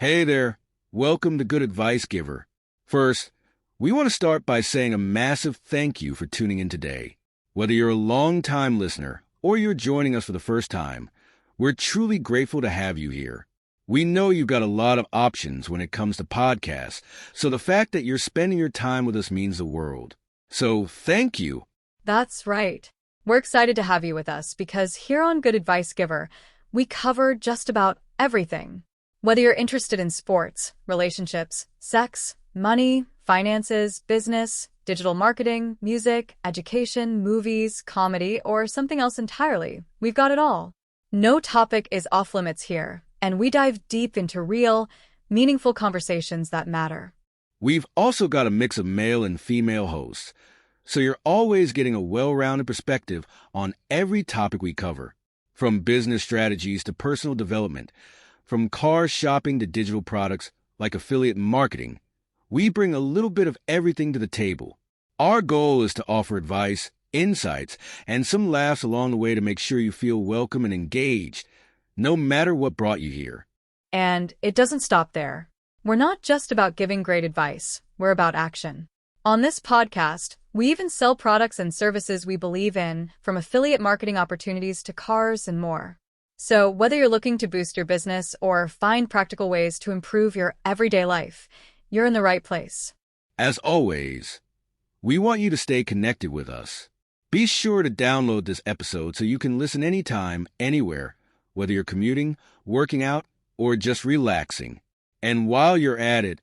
Hey there. Welcome to Good Advice Giver. First, we want to start by saying a massive thank you for tuning in today. Whether you're a long-time listener or you're joining us for the first time, we're truly grateful to have you here. We know you've got a lot of options when it comes to podcasts, so the fact that you're spending your time with us means the world. So thank you. That's right. We're excited to have you with us because here on Good Advice Giver, we cover just about everything. Whether you're interested in sports, relationships, sex, money, finances, business, digital marketing, music, education, movies, comedy, or something else entirely, we've got it all. No topic is off limits here, and we dive deep into real, meaningful conversations that matter. We've also got a mix of male and female hosts, so you're always getting a well-rounded perspective on every topic we cover, from business strategies to personal development, from car shopping to digital products like affiliate marketing. We bring a little bit of everything to the table. Our goal is to offer advice, insights, and some laughs along the way to make sure you feel welcome and engaged, no matter what brought you here. And it doesn't stop there. We're not just about giving great advice, we're about action. On this podcast, we even sell products and services we believe in, from affiliate marketing opportunities to cars and more. So whether you're looking to boost your business or find practical ways to improve your everyday life, you're in the right place. As always, we want you to stay connected with us. Be sure to download this episode so you can listen anytime, anywhere, whether you're commuting, working out, or just relaxing. And while you're at it,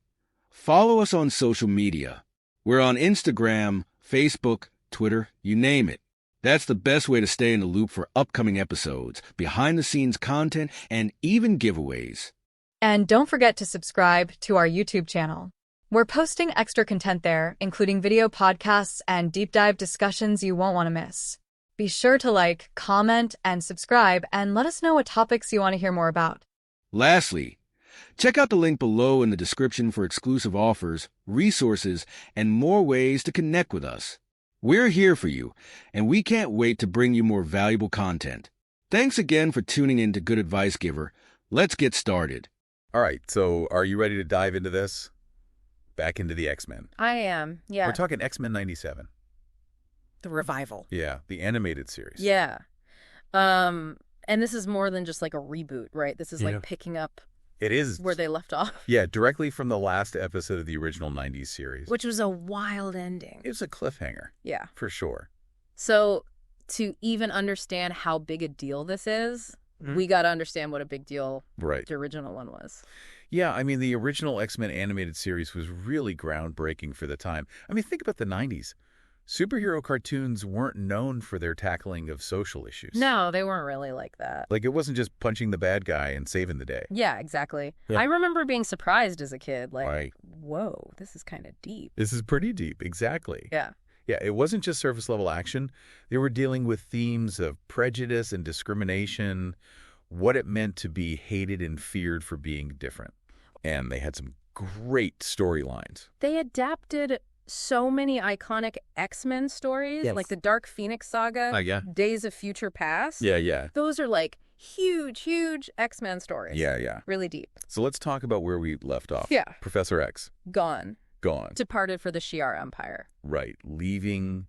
follow us on social media. We're on Instagram, Facebook, Twitter, you name it. That's the best way to stay in the loop for upcoming episodes, behind-the-scenes content, and even giveaways. And don't forget to subscribe to our YouTube channel. We're posting extra content there, including video podcasts and deep dive discussions you won't want to miss. Be sure to like, comment, and subscribe, and let us know what topics you want to hear more about. Lastly, check out the link below in the description for exclusive offers, resources, and more ways to connect with us. We're here for you, and we can't wait to bring you more valuable content. Thanks again for tuning in to Good Advice Giver. Let's get started. All right, so are you ready to dive into this? Back into the X-Men. I am, yeah. We're talking X-Men 97. The revival. Yeah, the animated series. Yeah. And this is more than just like a reboot, right? This is like picking up It is. where they left off. Yeah, directly from the last episode of the original 90s series. Which was a wild ending. It was a cliffhanger. Yeah. For sure. So to even understand how big a deal this is, we got to understand what a big deal Right. the original one was. Yeah, I mean, the original X-Men animated series was really groundbreaking for the time. I mean, think about the 90s. Superhero cartoons weren't known for their tackling of social issues. No, they weren't really like that. Like, it wasn't just punching the bad guy and saving the day. Yeah, exactly. Yeah. I remember being surprised as a kid. Like, Right. whoa, this is kind of deep. This is pretty deep, exactly. Yeah. Yeah, it wasn't just surface-level action. They were dealing with themes of prejudice and discrimination, what it meant to be hated and feared for being different. And they had some great storylines. They adapted so many iconic X-Men stories, Yes. like the Dark Phoenix saga, Yeah. Days of Future Past. Yeah. Those are like huge X-Men stories. Yeah. Really deep. So let's talk about where we left off. Yeah. Professor X, Gone. gone. Departed for the Shi'ar Empire. Right, leaving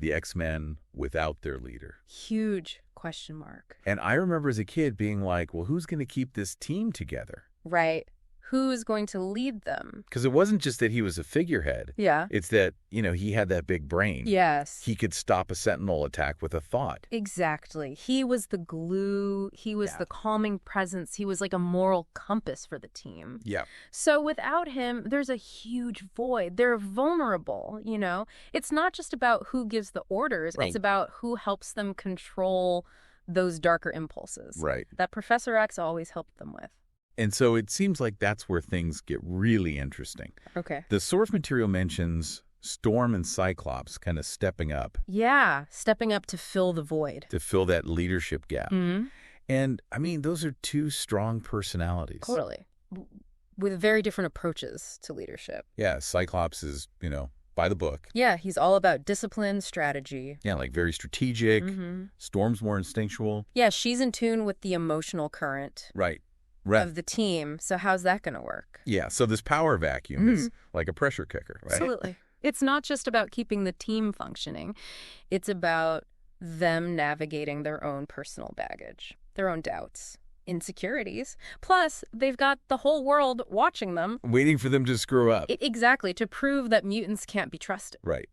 the X-Men without their leader. Huge question mark. And I remember as a kid being like, well, who's going to keep this team together? Right. Who is going to lead them? Because it wasn't just that he was a figurehead. Yeah. It's that, he had that big brain. Yes. He could stop a Sentinel attack with a thought. Exactly. He was the glue. He was the calming presence. He was like a moral compass for the team. Yeah. So without him, there's a huge void. They're vulnerable, It's not just about who gives the orders. Right. It's about who helps them control those darker impulses. Right. That Professor X always helped them with. And so it seems like that's where things get really interesting. Okay. The source material mentions Storm and Cyclops kind of stepping up Yeah, stepping up to fill the void. to fill that leadership gap. Mm-hmm. And, I mean, those are two strong personalities. Totally. With very different approaches to leadership. Yeah, Cyclops is, by the book. Yeah, he's all about discipline, strategy. Yeah, like very strategic. Mm-hmm. Storm's more instinctual. Yeah, she's in tune with the emotional current. Right. of the team. So how's that going to work? Yeah, so this power vacuum is like a pressure cooker, right? Absolutely. It's not just about keeping the team functioning. It's about them navigating their own personal baggage, their own doubts, insecurities. Plus, they've got the whole world watching them. Waiting for them to screw up. Exactly, to prove that mutants can't be trusted. Right.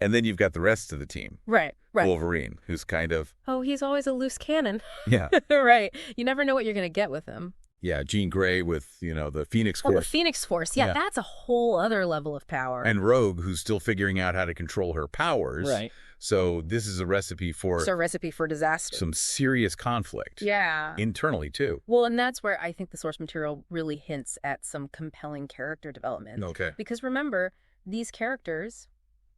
And then you've got the rest of the team. Right. Wolverine, who's kind of... Oh, he's always a loose cannon. Yeah. Right. You never know what you're going to get with him. Yeah, Jean Grey with, the Phoenix Force. Oh, the Phoenix Force. Yeah, that's a whole other level of power. And Rogue, who's still figuring out how to control her powers. Right. So this is a recipe for... It's a recipe for disaster. Some serious conflict. Yeah. Internally, too. Well, and that's where I think the source material really hints at some compelling character development. Okay. Because remember, these characters,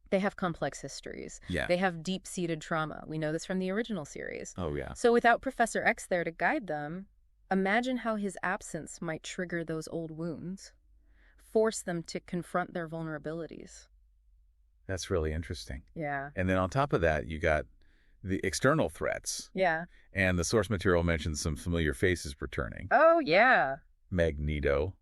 they have complex histories. Yeah. They have deep-seated trauma. We know this from the original series. Oh, yeah. So without Professor X there to guide them, imagine how his absence might trigger those old wounds, force them to confront their vulnerabilities. That's really interesting. Yeah. And then on top of that, you got the external threats. Yeah. And the source material mentions some familiar faces returning. Oh, yeah. Magneto,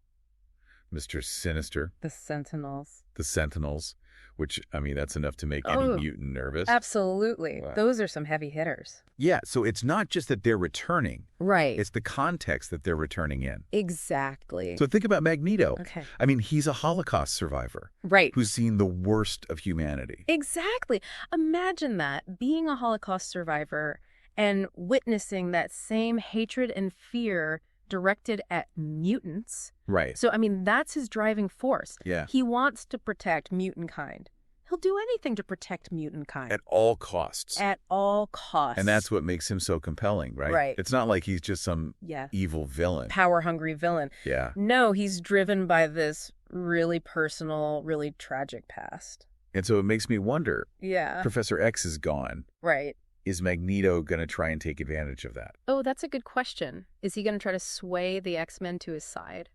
Mr. Sinister, The Sentinels. the Sentinels, which, that's enough to make any mutant nervous. Absolutely. Wow. Those are some heavy hitters. Yeah, so it's not just that they're returning. Right. It's the context that they're returning in. Exactly. So think about Magneto. Okay. He's a Holocaust survivor. Right. Who's seen the worst of humanity. Exactly. Imagine that, being a Holocaust survivor and witnessing that same hatred and fear directed at mutants. Right. So, that's his driving force. Yeah. He wants to protect mutant kind. He'll do anything to protect mutant kind. At all costs. At all costs. And that's what makes him so compelling, right? Right. It's not like he's just some evil villain. Power-hungry villain. Yeah. No, he's driven by this really personal, really tragic past. And so it makes me wonder, Yeah. Professor X is gone. Right. Is Magneto going to try and take advantage of that? Oh, that's a good question. Is he going to try to sway the X-Men to his side?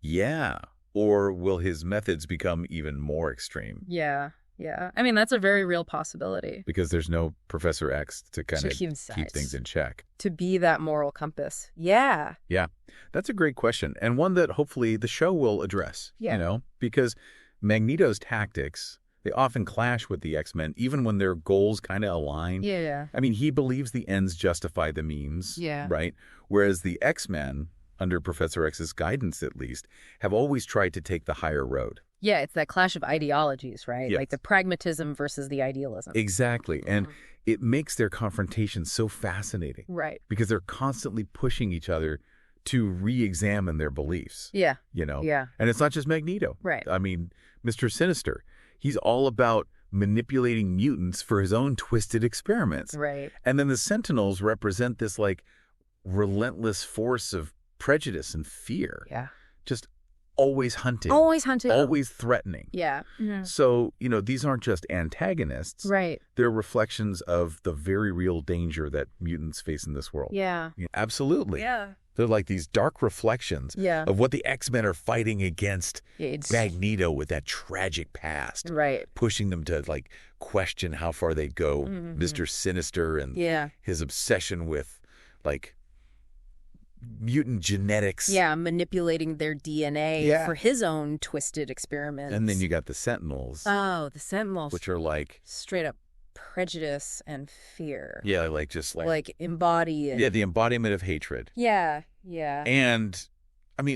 Yeah. Or will his methods become even more extreme? Yeah. That's a very real possibility. Because there's no Professor X to kind of keep sides. things in check. To be that moral compass. Yeah. Yeah. That's a great question. And one that hopefully the show will address. Yeah. Because Magneto's tactics, they often clash with the X-Men, even when their goals kind of align. Yeah. He believes the ends justify the means. Yeah. Right? Whereas the X-Men, under Professor X's guidance at least, have always tried to take the higher road. Yeah, it's that clash of ideologies, right? Yes. Like the pragmatism versus the idealism. Exactly. And it makes their confrontation so fascinating. Right. Because they're constantly pushing each other to re-examine their beliefs. Yeah. Yeah. And it's not just Magneto. Right. Mr. Sinister, he's all about manipulating mutants for his own twisted experiments. Right. And then the Sentinels represent this relentless force of prejudice and fear. Yeah. Just always hunting. Always hunting. Always threatening. Yeah. So, these aren't just antagonists. Right. They're reflections of the very real danger that mutants face in this world. Yeah. Absolutely. Yeah. They're like these dark reflections of what the X-Men are fighting against Magneto with that tragic past. Right. Pushing them to question how far they'd go. Mr. Sinister and his obsession with mutant genetics. Yeah, manipulating their DNA for his own twisted experiments. And then you got the Sentinels. Oh, the Sentinels. Which are straight up prejudice and fear. Yeah, embody it. Yeah, the embodiment of hatred. Yeah. And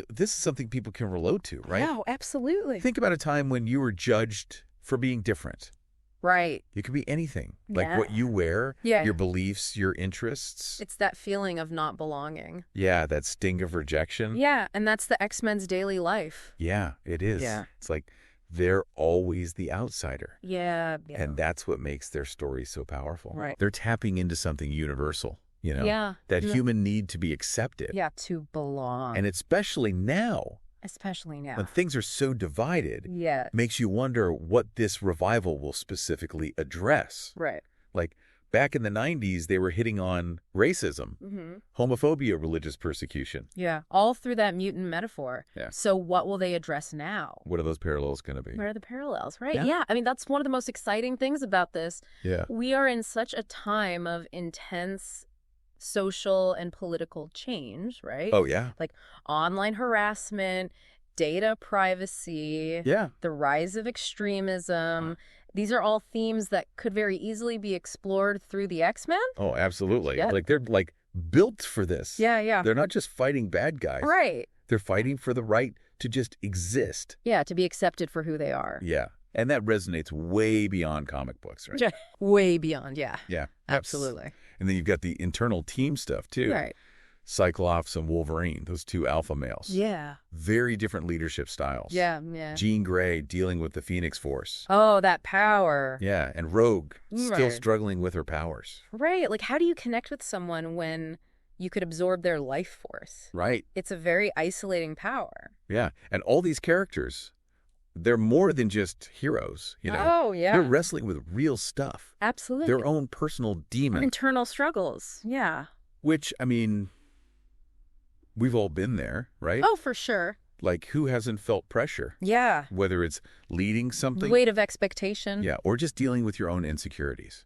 this is something people can relate to, right? Yeah, absolutely. Think about a time when you were judged for being different. Right. It could be anything. Like what you wear, your beliefs, your interests. It's that feeling of not belonging. Yeah, that sting of rejection. Yeah, and that's the X-Men's daily life. Yeah, it is. Yeah. It's like they're always the outsider. Yeah. And that's what makes their story so powerful. Right. They're tapping into something universal, Yeah. That human need to be accepted. Yeah, to belong. And especially now. When things are so divided, makes you wonder what this revival will specifically address. Right. Back in the 90s, they were hitting on racism, homophobia, religious persecution. Yeah, all through that mutant metaphor. Yeah. So what will they address now? What are those parallels going to be? Where are the parallels, right? Yeah. That's one of the most exciting things about this. Yeah. We are in such a time of intense social and political change, right? Oh, yeah. Like online harassment, data privacy, Yeah. the rise of extremism. These are all themes that could very easily be explored through the X-Men. Oh, absolutely. Yeah. Like, they're like built for this. Yeah, yeah. They're not just fighting bad guys. Right. They're fighting for the right to just exist. Yeah, to be accepted for who they are. Yeah. And that resonates way beyond comic books, right? Yeah. Way beyond, yeah. Yeah. Absolutely. And then you've got the internal team stuff, too. Right. Cyclops and Wolverine, those two alpha males. Yeah. Very different leadership styles. Yeah, yeah. Jean Grey dealing with the Phoenix Force. Oh, that power. Yeah, and Rogue still Right. struggling with her powers. Right. Like, how do you connect with someone when you could absorb their life force? Right. It's a very isolating power. Yeah. And all these characters, they're more than just heroes, you know. Oh, yeah. They're wrestling with real stuff. Absolutely. Their own personal demon. internal struggles. Yeah. Which, I mean, we've all been there, right? Oh, for sure. Like, who hasn't felt pressure? Yeah. Whether it's leading The something. weight of expectation. Yeah, or just dealing with your own insecurities.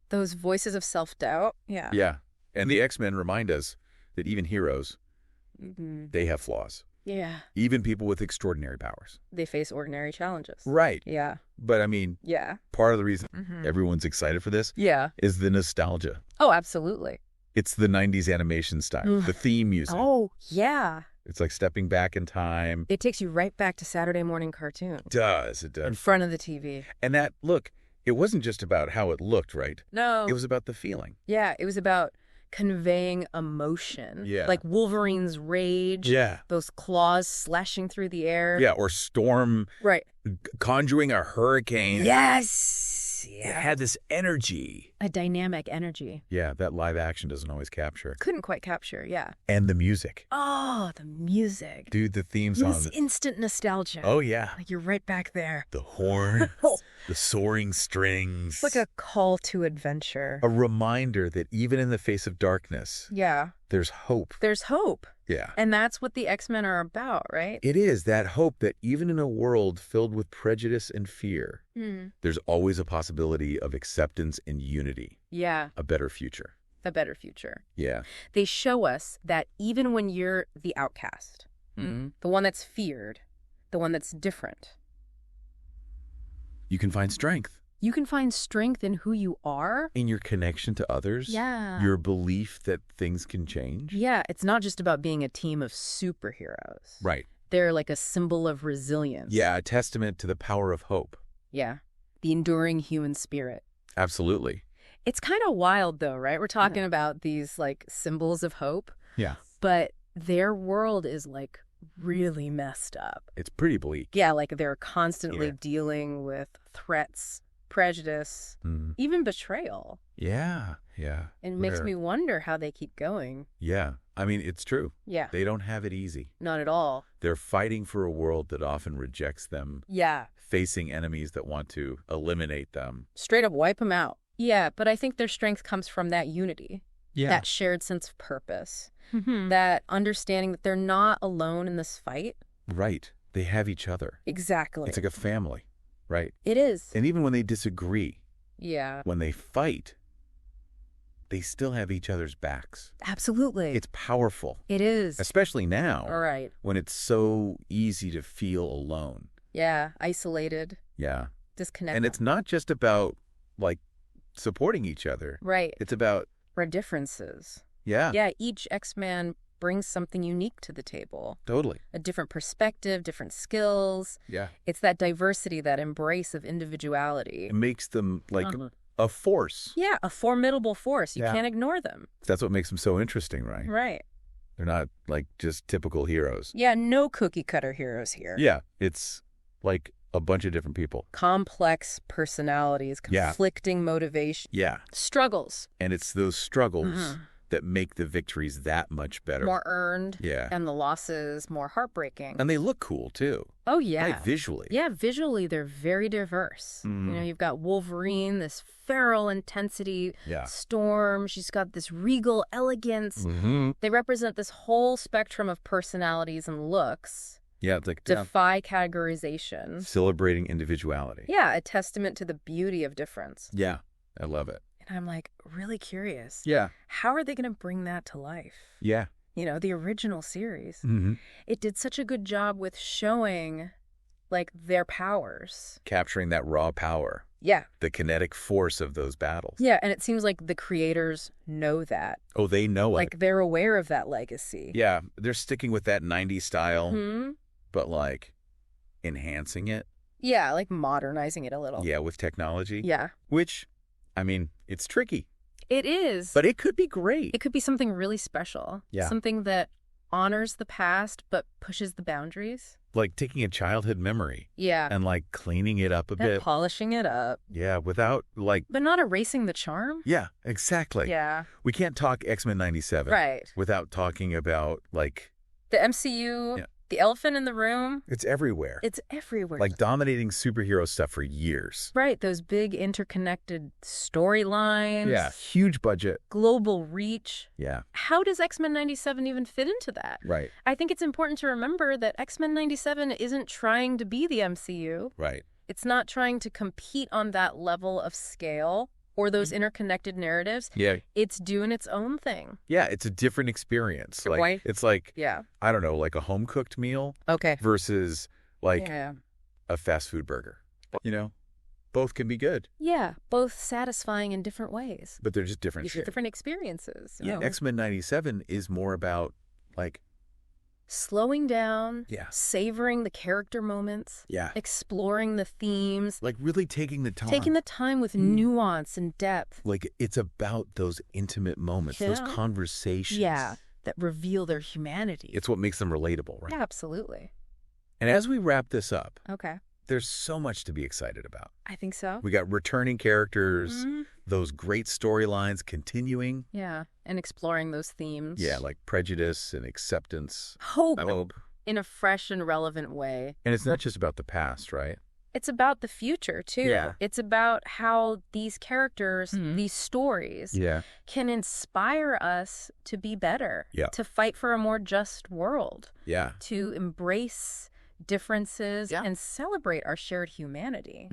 Those voices of self-doubt. Yeah. Yeah. And the X-Men remind us that even heroes, Mhm. they have flaws. Yeah. Even people with extraordinary powers. They face ordinary challenges. Right. Yeah. But, I mean, Yeah. part of the reason Mhm. everyone's excited for this Yeah. is the nostalgia. Oh, absolutely. It's the 90s animation style, the theme music. Oh, yeah. It's like stepping back in time. It takes you right back to Saturday morning cartoon. It does. In front of the TV. And that, look, it wasn't just about how it looked, right? No. It was about the feeling. Yeah, it was about conveying emotion. Yeah. Like Wolverine's rage. Yeah. Those claws slashing through the air. Yeah, or Storm Right. conjuring a hurricane. Yes. It had this energy. A dynamic energy. Yeah, that live action doesn't always capture. Couldn't quite capture, yeah. And the music. Oh, the music. Dude, the theme song. This instant nostalgia. Oh, yeah. Like you're right back there. The horn, the soaring strings. It's like a call to adventure. A reminder that even in the face of darkness, Yeah. there's hope. There's hope. Yeah. And that's what the X-Men are about, right? It is that hope that even in a world filled with prejudice and fear, there's always a possibility of acceptance and unity, Yeah. a better future. A better future. Yeah. They show us that even when you're the outcast, the one that's feared, the one that's different, You can find strength you can find strength in who you are. in your connection to others. Yeah. Your belief that things can change. Yeah, it's not just about being a team of superheroes. Right. They're like a symbol of resilience. Yeah, a testament to the power of hope. Yeah. The enduring human spirit. Absolutely. It's kind of wild, though, right? We're talking about these, like, symbols of hope, Yeah. but their world is, like, really messed up. It's pretty bleak. Yeah, like, they're constantly Yeah. dealing with threats, prejudice, even betrayal. Yeah. Yeah. It makes Rare. me wonder how they keep going. Yeah. I mean, it's true. Yeah, They don't have it easy. not at all. They're fighting for a world that often rejects them, Yeah, facing enemies that want to eliminate them. straight up wipe them out. Yeah, but I think their strength comes from that unity, that shared sense of purpose, that understanding that they're not alone in this fight. Right. They have each other. Exactly. It's like a family, right? It is. And even when they disagree, Yeah, when they fight, they still have each other's backs. absolutely. It's powerful, It is. especially now All right. when it's so easy to feel alone. Yeah, isolated, Yeah. disconnected. And it's not just about, like, supporting each other. right. It's about, Our differences. yeah, Yeah, each X-Man brings something unique to the table. totally. A different perspective, different skills. Yeah. It's that diversity, that embrace of individuality. It makes them, like, a force. Yeah, a formidable force. You Yeah. can't ignore them. That's what makes them so interesting, right? Right. They're not, like, just typical heroes. Yeah, no cookie cutter heroes here. Yeah. It's, like, a bunch of different people. Complex personalities, Yeah. conflicting motivation, Yeah. struggles. And it's those struggles that make the victories that much better. More earned. Yeah. And the losses more heartbreaking. And they look cool, too. Oh, yeah. Like, visually. Yeah, visually they're very diverse. You know, you've got Wolverine, this feral intensity. Yeah. Storm, she's got this regal elegance. They represent this whole spectrum of personalities and looks. Yeah, it's like Defy categorization. celebrating individuality. Yeah, a testament to the beauty of difference. Yeah, I love it. And I'm like really curious. Yeah. How are they going to bring that to life? Yeah. You know, the original series. Mm-hmm. It did such a good job with showing, like, their powers. Capturing that raw power. Yeah. The kinetic force of those battles. Yeah, and it seems like the creators know that. Oh, they know it. Like, they're aware of that legacy. Yeah, they're sticking with that 90s style, Hmm? but, like, enhancing it. Yeah, like modernizing it a little. Yeah, with technology. Yeah. Which, I mean, it's tricky. It is. But it could be great. It could be something really special. Yeah. Something that honors the past but pushes the boundaries. Like taking a childhood memory Yeah. and, like, cleaning it up a And bit. polishing it up. Yeah, without, like... But not erasing the charm. Yeah, exactly. Yeah. We can't talk X-Men 97 Right. without talking about, like... The MCU, Yeah. the elephant in the room, It's everywhere. it's everywhere. Like dominating superhero stuff for years. Right, those big interconnected storylines. Yeah, huge budget. Global reach. Yeah, How does X-Men 97 even fit into that? right, I think it's important to remember that X-Men 97 isn't trying to be the MCU. right. It's not trying to compete on that level of scale or those interconnected narratives. Yeah, It's doing its own thing. yeah, it's a different experience. Like, Right. it's like, Yeah. I don't know, like a home-cooked meal Okay. versus, like, Yeah. a fast food burger. You know? Both can be good, Yeah, both satisfying in different ways. but they're just different shit. Different experiences. you Yeah, know. X-Men 97 is more about, like, Slowing down, Yeah. savoring the character moments, yeah, exploring the themes, like really taking the time. taking the time with nuance and depth. Like, it's about those intimate moments, those Yeah. conversations. Yeah, that reveal their humanity. It's what makes them relatable, right? Yeah, absolutely. And as we wrap this up, Okay. there's so much to be excited about. I think so. We got returning characters, Mhm. those great storylines continuing. Yeah, and exploring those themes. Yeah, like prejudice and acceptance. Hope in a fresh and relevant way. And it's not just about the past, right? It's about the future, too. Yeah. It's about how these characters, these stories, Yeah. can inspire us to be better, Yeah. to fight for a more just world, Yeah. to embrace differences Yeah. and celebrate our shared humanity.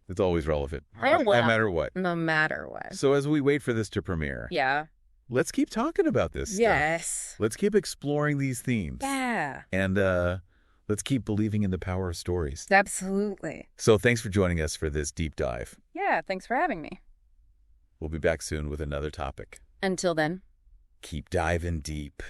It's always relevant. Oh, No well. matter what. No matter what. So as we wait for this to premiere, Yeah. let's keep talking about this stuff. Yes. Let's keep exploring these themes. Yeah. And let's keep believing in the power of stories. Absolutely. So thanks for joining us for this deep dive. Yeah, thanks for having me. We'll be back soon with another topic. Until then. Keep diving deep.